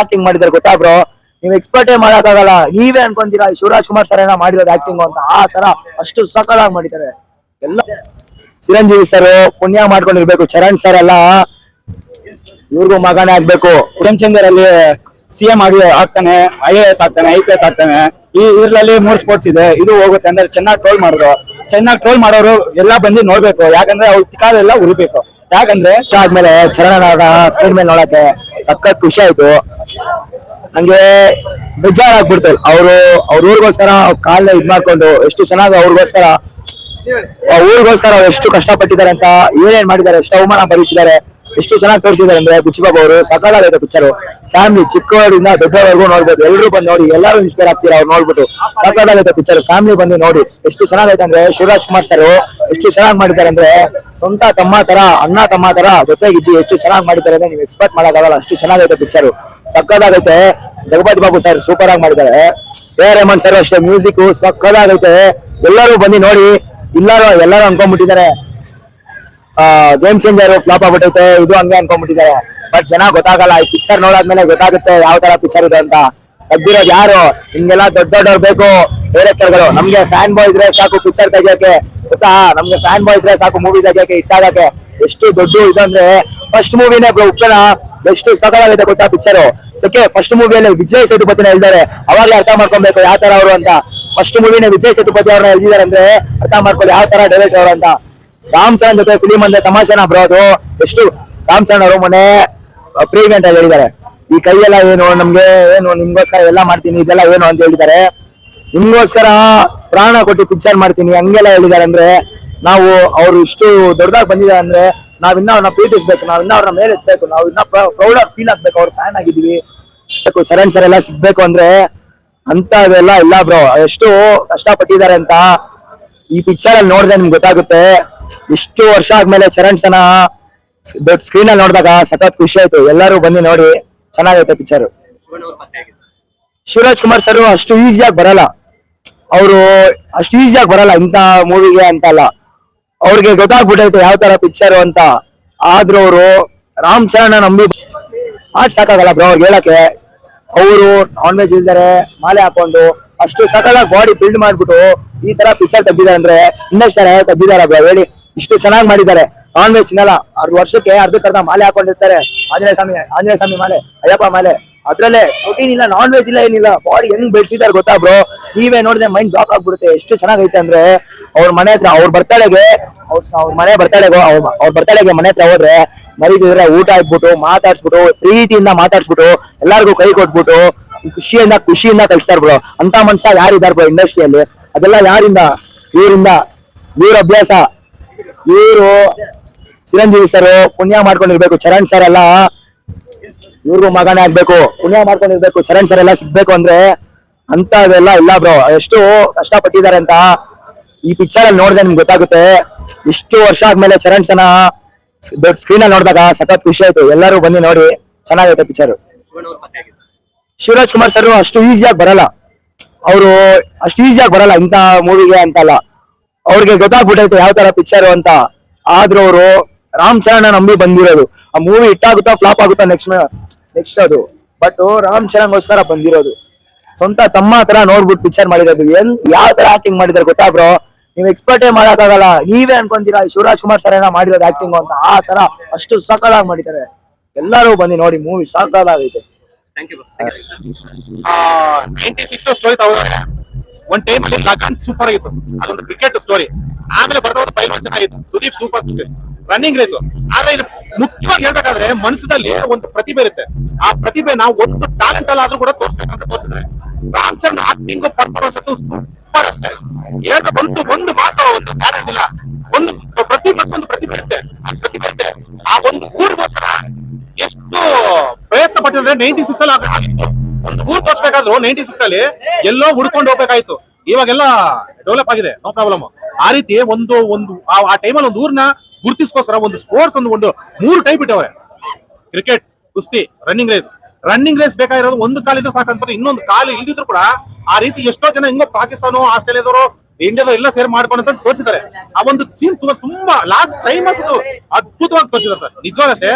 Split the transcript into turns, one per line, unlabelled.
Acting ಮಾಡಿದಾರೆ ಗೊತ್ತಾ bro. ನೀವ್ ಎಕ್ಸ್ಪರ್ಟೇ ಮಾಡಕ್ಕಾಗಲ್ಲ. ನೀವೇ ಅನ್ಕೊಂತೀರಾ ಶಿವರಾಜ್ ಕುಮಾರ್ ಸರ್ ಏನೋ ಮಾಡಿರೋದು ಆಕ್ಟಿಂಗ್ ಅಂತ. ಆ ತರ ಅಷ್ಟು ಸಕಲಾಗಿ ಮಾಡಿದ್ದಾರೆ ಎಲ್ಲ. ಚಿರಂಜೀವಿ ಸರ್ ಪುಣ್ಯ ಮಾಡ್ಕೊಂಡಿರ್ಬೇಕು. ಚರಣ್ ಸರ್ ಎಲ್ಲ ಇವ್ರಿಗೂ ಮಗನೇ ಆಗ್ಬೇಕು.
ಪ್ರೇಮಚಂದ್ರ ಅಲ್ಲಿ ಸಿಎಂ ಆಗ್ತಾನೆ, IAS ಆಗ್ತಾನೆ, IPS ಆಗ್ತಾನೆ. ಈ ಇದ್ರಲ್ಲಿ 3 ಸ್ಪೋರ್ಟ್ಸ್ ಇದೆ. ಇದು ಹೋಗುತ್ತೆ ಅಂದ್ರೆ ಚೆನ್ನಾಗಿ ಟ್ರೋಲ್ ಮಾಡಿದ್ರು. ಚೆನ್ನಾಗಿ ಟ್ರೋಲ್ ಮಾಡೋರು ಎಲ್ಲ ಬಂದು ನೋಡ್ಬೇಕು. ಯಾಕಂದ್ರೆ ಅವ್ರ ಕಾಲೆಲ್ಲ ಉರಿಬೇಕು. ಯಾಕಂದ್ರೆ
ಆದ್ಮೇಲೆ ಚರಣ ಸ್ಕ್ರೀನ್ ಮೇಲೆ ನೋಡಕ್ಕೆ ಸಖತ್ ಖುಷಿ ಆಯ್ತು. ನಂಗೆ ಬೇಜಾರಾಗ್ಬಿಡ್ತು. ಅವ್ರ ಊರಿಗೋಸ್ಕರ ಕಾಲ ಇದ್ ಮಾಡ್ಕೊಂಡು ಎಷ್ಟು ಚೆನ್ನಾಗಿ ಊರಿಗೋಸ್ಕರ ಎಷ್ಟು ಕಷ್ಟಪಟ್ಟಿದ್ದಾರೆ ಅಂತ, ಏನೇನ್ ಮಾಡಿದ್ದಾರೆ, ಎಷ್ಟು ಅವಮಾನ ಭರಿಸಿದ್ದಾರೆ, ಎಷ್ಟು ಚೆನ್ನಾಗಿ ತೋರಿಸಿದ್ದಾರೆ ಅಂದ್ರೆ ಬುಚ್ಚಿಬಾಬು ಅವರು. ಸಕಲಾಗೈತೆ ಪಿಕ್ಚರ್. ಫ್ಯಾಮಿಲಿ ಚಿಕ್ಕವರಿಂದ ದೊಡ್ಡವರೆಗೂ ನೋಡ್ಬೋದು. ಎಲ್ಲರೂ ಬಂದು ನೋಡಿ, ಎಲ್ಲರೂ ಇನ್ಸ್ಪೈರ್ ಆಗ್ತೀರಾ ಅವ್ರು ನೋಡ್ಬಿಟ್ಟು. ಸಕಲಾಗೈತೆ ಪಿಕ್ಚರ್. ಫ್ಯಾಮಿಲಿ ಬಂದು ನೋಡಿ. ಎಷ್ಟು ಚೆನ್ನಾಗೈತೆ ಅಂದ್ರೆ ಶಿವರಾಜ್ ಕುಮಾರ್ ಸರ್ ಎಷ್ಟು ಚೆನ್ನಾಗಿ ಮಾಡಿದ್ದಾರೆ ಅಂದ್ರೆ ಸ್ವಂತ ತಮ್ಮ ತರ, ಅಣ್ಣ ತಮ್ಮ ತರ ಜೊತೆಗಿದ್ದು ಎಷ್ಟು ಚೆನ್ನಾಗಿ ಮಾಡಿದ್ದಾರೆ ಅಂದ್ರೆ ನೀವು ಎಕ್ಸ್ಪೆಕ್ಟ್ ಮಾಡಕ್ಕಾಗಲ್ಲ. ಅಷ್ಟು ಚೆನ್ನಾಗೈತೆ ಪಿಕ್ಚರ್. ಸಕ್ಕದಾಗೈತೆ. ಜಗಪತಿ ಬಾಬು ಸರ್ ಸೂಪರ್ ಆಗಿ ಮಾಡಿದ್ದಾರೆ. AR ರೆಹಮಾನ್ ಸರ್ ಅಷ್ಟೇ ಮ್ಯೂಸಿಕ್ ಸಕ್ಕದಾಗೈತೆ. ಎಲ್ಲರೂ ಬಂದು ನೋಡಿ. ಎಲ್ಲರೂ ಅನ್ಕೊಂಡ್ಬಿಟ್ಟಿದ್ದಾರೆ ಗೇಮ್ ಚೇಂಜರ್ ಫ್ಲಾಪ್ ಆಗ್ಬಿಟ್ಟೈತೆ, ಇದು ಹಂಗೆ ಅನ್ಕೊಂಡ್ಬಿಟ್ಟಿದ್ದಾರೆ. ಬಟ್ ಜನ ಗೊತ್ತಾಗಲ್ಲ. ಈ ಪಿಕ್ಚರ್ ನೋಡಾದ್ಮೇಲೆ ಗೊತ್ತಾಗುತ್ತೆ ಯಾವ ತರ ಪಿಕ್ಚರ್ ಇದೆ ಅಂತ. ತೆಗ್ದಿರೋದು ಯಾರು? ಹಿಂಗೆಲ್ಲ ದೊಡ್ಡವ್ರು ಬೇಕು ಡೈರೆಕ್ಟರ್ಗಳು. ನಮ್ಗೆ ಫ್ಯಾನ್ ಬಾಯ್ ಇದ್ರೆ ಸಾಕು ಪಿಕ್ಚರ್ ತೆಗಿಯಕ್ಕೆ, ಗೊತ್ತಾ? ನಮ್ಗೆ ಫ್ಯಾನ್ ಬಾಯ್ ಇದ್ರೆ ಸಾಕು ಮೂವಿ ತೆಗಿಯಕ್ಕೆ, ಇಟ್ಟಾಗಕ್ಕೆ. ಎಷ್ಟು ದೊಡ್ಡ ಇದಂದ್ರೆ ಫಸ್ಟ್ ಮೂವಿನೇ ಉಪ್ಪನ ಎಷ್ಟು ಸಕಲಾಗೈತೆ ಗೊತ್ತಾ ಪಿಕ್ಚರ್. ಫಸ್ಟ್ ಮೂವಿಯಲ್ಲಿ ವಿಜಯ್ ಸೇತುಪತಿನ ಹೇಳ್ತಾರೆ. ಅವಾಗಲೇ ಅರ್ಥ ಮಾಡ್ಕೊಬೇಕು ಯಾವ ತರ ಅವರು ಅಂತ. ಫಸ್ಟ್ ಮೂವಿನ ವಿಜಯ್ ಸೇತುಪತಿ ಅವ್ರನ್ನ ಎಳ್ದಿದ್ದಾರೆ ಅಂದ್ರೆ ಅರ್ಥ ಮಾಡ್ಕೊಳ್ಳಿ ಯಾವ ತರ ಡೈರೆಕ್ಟರ್ ಅವರು ಅಂತ. ರಾಮ್ ಚರಣ್ ಜೊತೆ ಫಿಲಿಮ್ ಅಂದ್ರೆ ತಮಾಷೆನ ಬ್ರೋ ಅದು. ಎಷ್ಟು ರಾಮ್ ಚರಣ್ ಅವರು ಮೊನ್ನೆ ಪ್ರೀವೆಂಟ್ ಆಗಿ ಹೇಳಿದ್ದಾರೆ, ಈ ಕೈಯೆಲ್ಲ ಏನು ನಮ್ಗೆ ಏನು, ನಿಮ್ಗೋಸ್ಕರ ಎಲ್ಲ ಮಾಡ್ತೀನಿ, ಇದೆಲ್ಲ ಏನು ಅಂತ ಹೇಳಿದ್ದಾರೆ. ನಿಮ್ಗೋಸ್ಕರ ಪ್ರಾಣ ಕೊಟ್ಟು ಪಿಕ್ಚರ್ ಮಾಡ್ತೀನಿ ಹಂಗೆಲ್ಲ ಹೇಳಿದ್ದಾರೆ. ಅಂದ್ರೆ ನಾವು ಅವ್ರು ಇಷ್ಟು ದೊಡ್ಡದಾಗಿ ಬಂದಿದ್ದಾರೆ ಅಂದ್ರೆ ನಾವಿನ್ನ ಅವ್ರನ್ನ ಪ್ರೀತಿಸ್ಬೇಕು, ನಾವಿನ್ನ ಅವ್ರನ್ನ ಮೇಲೆ ಎತ್ಬೇಕು, ನಾವಿನ್ನ ಪ್ರೌಡ್ ಫೀಲ್ ಆಗ್ಬೇಕು. ಅವ್ರ ಫ್ಯಾನ್ ಆಗಿದೀವಿ. ಚರಣ್ ಸರ್ ಎಲ್ಲ ಸಿಗ್ಬೇಕು ಅಂದ್ರೆ ಅಂತ ಅದೆಲ್ಲ ಇಲ್ಲ ಬ್ರೋ. ಎಷ್ಟು ಕಷ್ಟಪಟ್ಟಿದ್ದಾರೆ ಅಂತ ಈ ಪಿಕ್ಚರ್ ಅಲ್ಲಿ ನೋಡಿದ್ರೆ ನಿಮ್ಗೆ ಗೊತ್ತಾಗುತ್ತೆ. ಇಷ್ಟು ವರ್ಷ ಆದ್ಮೇಲೆ ಚರಣ್ ಸನ ದೊಡ್ಡ ಸ್ಕ್ರೀನ್ ಅಲ್ಲಿ ನೋಡಿದಾಗ ಸಖತ್ ಖುಷಿ ಆಯ್ತು. ಎಲ್ಲರೂ ಬಂದು ನೋಡಿ. ಚೆನ್ನಾಗೈತೆ ಪಿಕ್ಚರ್. ಶಿವರಾಜ್ ಕುಮಾರ್ ಸರ್ ಅಷ್ಟು ಈಸಿಯಾಗಿ ಬರಲ್ಲ. ಅಷ್ಟು ಈಸಿಯಾಗಿ ಬರಲ್ಲ ಇಂಥ ಮೂವಿಗೆ ಅಂತ ಅಲ್ಲ. ಅವ್ರಿಗೆ ಗೊತ್ತಾಗ್ಬಿಟ್ಟೈತೆ ಯಾವ ತರ ಪಿಕ್ಚರ್ ಅಂತ. ಆದ್ರೂ ಅವರು ರಾಮ್ ಚರಣ್ ನಂಬಿ ಸಾಕಾಗಲ್ಲ ಬ್ರೋ ಅವ್ರಿಗೆ ಹೇಳಕ್ಕೆ. ಅವರು ನಾನ್ ವೆಜ್ ಇಲ್ದಾರೆ, ಮಾಲೆ ಹಾಕೊಂಡು ಅಷ್ಟು ಸಕಲಾಗಿ ಬಾಡಿ ಬಿಲ್ಡ್ ಮಾಡ್ಬಿಟ್ಟು ಈ ತರ ಪಿಕ್ಚರ್ ತೆಗ್ದಿದ್ದಾರೆ ಅಂದ್ರೆ ಇನ್ನಷ್ಟು ತೆಗ್ದಿದ್ದಾರೆ ಬ್ರೋ ಹೇಳಿ. ಇಷ್ಟು ಚೆನ್ನಾಗಿ ಮಾಡಿದ್ದಾರೆ. ನಾನ್ ವೆಜ್ ತಿನ್ನಲ್ಲ. ವರ್ಷಕ್ಕೆ ಅರ್ಧಕ್ಕರ್ಧ ಮಾಲೆ ಹಾಕೊಂಡಿರ್ತಾರೆ. ಆಂಜನೇಯ ಸ್ವಾಮಿ ಮಾಲೆ, ಅಯ್ಯಪ್ಪ ಮಾಲೆ. ಅದ್ರಲ್ಲೇ ಪ್ರೋಟೀನ್ ಇಲ್ಲ, ನಾನ್ ವೆಜ್ ಇಲ್ಲ, ಏನಿಲ್ಲ. ಬಾಡಿ ಹೆಂಗ್ ಬೆಳೆಸಿದಾರೆ ಗೊತ್ತಾ ಬ್ರೋ. ನೀವೇ ನೋಡಿದ್ರೆ ಮೈಂಡ್ ಬ್ಲಾಕ್ ಆಗ್ಬಿಡುತ್ತೆ. ಎಷ್ಟು ಚೆನ್ನಾಗೈತೆ ಅಂದ್ರೆ ಅವ್ರ ಮನೆ ಹತ್ರ ಅವ್ರ ಬರ್ತಡೆಗೆ ಮನೆ ಹತ್ರ ಹೋದ್ರೆ ಮರಿದಿದ್ರೆ ಊಟ ಇಟ್ಬಿಟ್ಟು ಮಾತಾಡ್ಸ್ಬಿಟ್ಟು ಪ್ರೀತಿಯಿಂದ ಮಾತಾಡ್ಸ್ಬಿಟ್ಟು ಎಲ್ಲಾರ್ಗು ಕೈ ಕೊಟ್ಬಿಟ್ಟು ಖುಷಿಯಿಂದ ಕಳಿಸ್ತಾರ ಬ್ರೋ. ಅಂತ ಮನುಷ್ಯ ಯಾರಿದಾರ ಬ್ರೋ ಇಂಡಸ್ಟ್ರಿಯಲ್ಲಿ? ಅದೆಲ್ಲ ಯಾರಿಂದ? ಇವ್ರ ಅಭ್ಯಾಸ. ಇವರು ಚಿರಂಜೀವಿ ಸರ್ ಪುಣ್ಯ ಮಾಡ್ಕೊಂಡಿರ್ಬೇಕು. ಚರಣ್ ಸರ್ ಎಲ್ಲ ಇವ್ರಿಗೂ ಮಗನೇ ಆಗ್ಬೇಕು. ಪುಣ್ಯ ಮಾಡ್ಕೊಂಡಿರ್ಬೇಕು. ಚರಣ್ ಸರ್ ಎಲ್ಲ ಸಿಗ್ಬೇಕು ಅಂದ್ರೆ ಅಂತ ಅದೆಲ್ಲ ಇಲ್ಲ ಬ್ರೋ. ಎಷ್ಟು ಕಷ್ಟಪಟ್ಟಿದ್ದಾರೆ ಅಂತ ಈ ಪಿಕ್ಚರ್ ಅಲ್ಲಿ ನೋಡಿದ್ರೆ ನಿಮ್ಗೆ ಗೊತ್ತಾಗುತ್ತೆ. ಇಷ್ಟು ವರ್ಷ ಆದ್ಮೇಲೆ ಚರಣ್ ಸನ ದೊಡ್ಡ ಸ್ಕ್ರೀನ್ ಅಲ್ಲಿ ನೋಡಿದಾಗ ಸಖತ್ ಖುಷಿ ಆಯ್ತು. ಎಲ್ಲರೂ ಬಂದು ನೋಡಿ. ಚೆನ್ನಾಗೈತೆ ಪಿಕ್ಚರ್. ಶಿವರಾಜ್ ಕುಮಾರ್ ಸರ್ ಅಷ್ಟು ಈಸಿಯಾಗಿ ಬರಲ್ಲ ಇಂಥ ಮೂವಿಗೆ ಅಂತ ಅಲ್ಲ. ಅವ್ರಿಗೆ ಗೊತ್ತಾಗ್ಬಿಟ್ಟೈತೆ ಯಾವ ತರ ಪಿಕ್ಚರ್ ಅಂತ. ಆದ್ರೂ ಅವರು ರಾಮ್ ಚರಣ್ ನಂಬಿ ಬಂದಿರೋದು. ಆ ಮೂವಿ ಇಟ್ಟಾಗುತ್ತಾ ಫ್ಲಾಪ್ ಆಗುತ್ತಾ ನೆಕ್ಸ್ಟ್ ಅದು. ಬಟ್ ರಾಮ್ ಚರಣ್ಗೋಸ್ಕರ ಬಂದಿರೋದು. ಸ್ವಂತ ತಮ್ಮ ತರ ನೋಡ್ಬಿಟ್ಟು ಪಿಕ್ಚರ್ ಮಾಡಿರೋದು. ಯಾವ ತರ ಆಕ್ಟಿಂಗ್ ಮಾಡಿದಾರೆ ಗೊತ್ತಾ ಬ್ರೋ. ನೀವ್ ಎಕ್ಸ್ಪರ್ಟೇ ಮಾಡಕ್ಕಾಗಲ್ಲ. ನೀವೇ ಅನ್ಕೊಂತೀರಾ ಶಿವರಾಜ್ ಕುಮಾರ್ ಸರ್ ಏನೋ ಮಾಡಿರೋದು ಆಕ್ಟಿಂಗ್ ಅಂತ. ಆ ತರ ಅಷ್ಟು ಸಕಲಾಗಿ ಮಾಡಿದ್ದಾರೆ. ಎಲ್ಲರೂ ಬಂದು ನೋಡಿ. ಮೂವಿ ಸಾಕಾಗೈತೆ.
96 ಸ್ಟೋರಿ ತಗೋದ್ರೆ ಒಂದ್ ಟೈಮ್ ಅಲ್ಲಿ ಲಗಾನ್ ಸೂಪರ್ ಆಗಿತ್ತು. ಅದೊಂದು ಕ್ರಿಕೆಟ್ ಸ್ಟೋರಿ. ಆಮೇಲೆ ಬರ್ತಾ ಫೈಲ್ ಚೆನ್ನಾಗಿತ್ತು. Sudeep super running race. ಆದ್ರೆ ಇದು ಮುಖ್ಯವಾಗಿ ಹೇಳ್ಬೇಕಾದ್ರೆ ಮನಸ್ಸಲ್ಲಿ ಒಂದು ಪ್ರತಿಭೆ ಇರುತ್ತೆ. ಆ ಪ್ರತಿಭೆ ನಾವು ಒಂದು ಟ್ಯಾಲೆಂಟ್ ಅಲ್ಲ ಆದ್ರೂ ಕೂಡ ತೋರಿಸ್ಬೇಕಂತ ತೋರಿಸಿದ್ರೆ ರಾಮ್ ಚರಣ್ ಆಕ್ಟಿಂಗ್ ಪರ್ಫಾರ್ಮೆನ್ಸ್ ಅಂತೂ ಸೂಪರ್ ಅಷ್ಟೇ. ಹೇಳ್ಬೇಕಂತೂ ಒಂದು ಮಾತು ಒಂದು ಟ್ಯಾಲೆಂಟ್ ಇಲ್ಲ. ಒಂದು ಪ್ರತಿಭೆ ಇರುತ್ತೆ. ಆ ಒಂದು ಊರಿಗೋಸ್ಕರ ಎಷ್ಟು ಪ್ರಯತ್ನ ಪಟ್ಟಿದ್ರೆ 96 ಅಲ್ಲಿ ಒಂದು ಊರ್ ತೋರ್ಸ್ಬೇಕಾದ್ರು 96 ಅಲ್ಲಿ ಎಲ್ಲೋ ಹುಡ್ಕೊಂಡು ಹೋಗ್ಬೇಕಾಯ್ತು. ಇವಾಗೆಲ್ಲ ಡೆವಲಪ್ ಆಗಿದೆ, ನೋ ಪ್ರಾಬ್ಲಮ್. ಆ ರೀತಿ ಆ ಟೈಮಲ್ಲಿ ಒಂದು ಊರ್ನ ಗುರ್ತಿಸ್ಕೋಸ್ಕರ ಒಂದು ಸ್ಪೋರ್ಟ್ಸ್ ಒಂದು 3 ಟೈಪ್ ಇಟ್ಟವ್ರೆ. ಕ್ರಿಕೆಟ್, ಕುಸ್ತಿ, ರನ್ನಿಂಗ್ ರೇಸ್ ಬೇಕಾಗಿರೋದು ಒಂದು ಕಾಲಿದ್ರೆ ಸಾಕಂತ. ಇನ್ನೊಂದು ಕಾಲು ಇಲ್ದಿದ್ರು ಕೂಡ ಆ ರೀತಿ ಎಷ್ಟೋ ಜನ ಹಿಂಗೋ ಪಾಕಿಸ್ತಾನ, ಆಸ್ಟ್ರೇಲಿಯಾದವರು, ಇಂಡಿಯಾದವರು ಎಲ್ಲ ಸೇರ್ ಮಾಡ್ಕೊಂಡು ಅಂತ ತೋರಿಸಿದ್ದಾರೆ. ಆ ಒಂದು ಸೀನ್ ತುಂಬಾ ಲಾಸ್ಟ್ ಟೈಮ್ ಅದ್ಭುತವಾಗಿ ತೋರಿಸಿದ್ದಾರೆ ಸರ್. ನಿಜವಾಗಷ್ಟೇ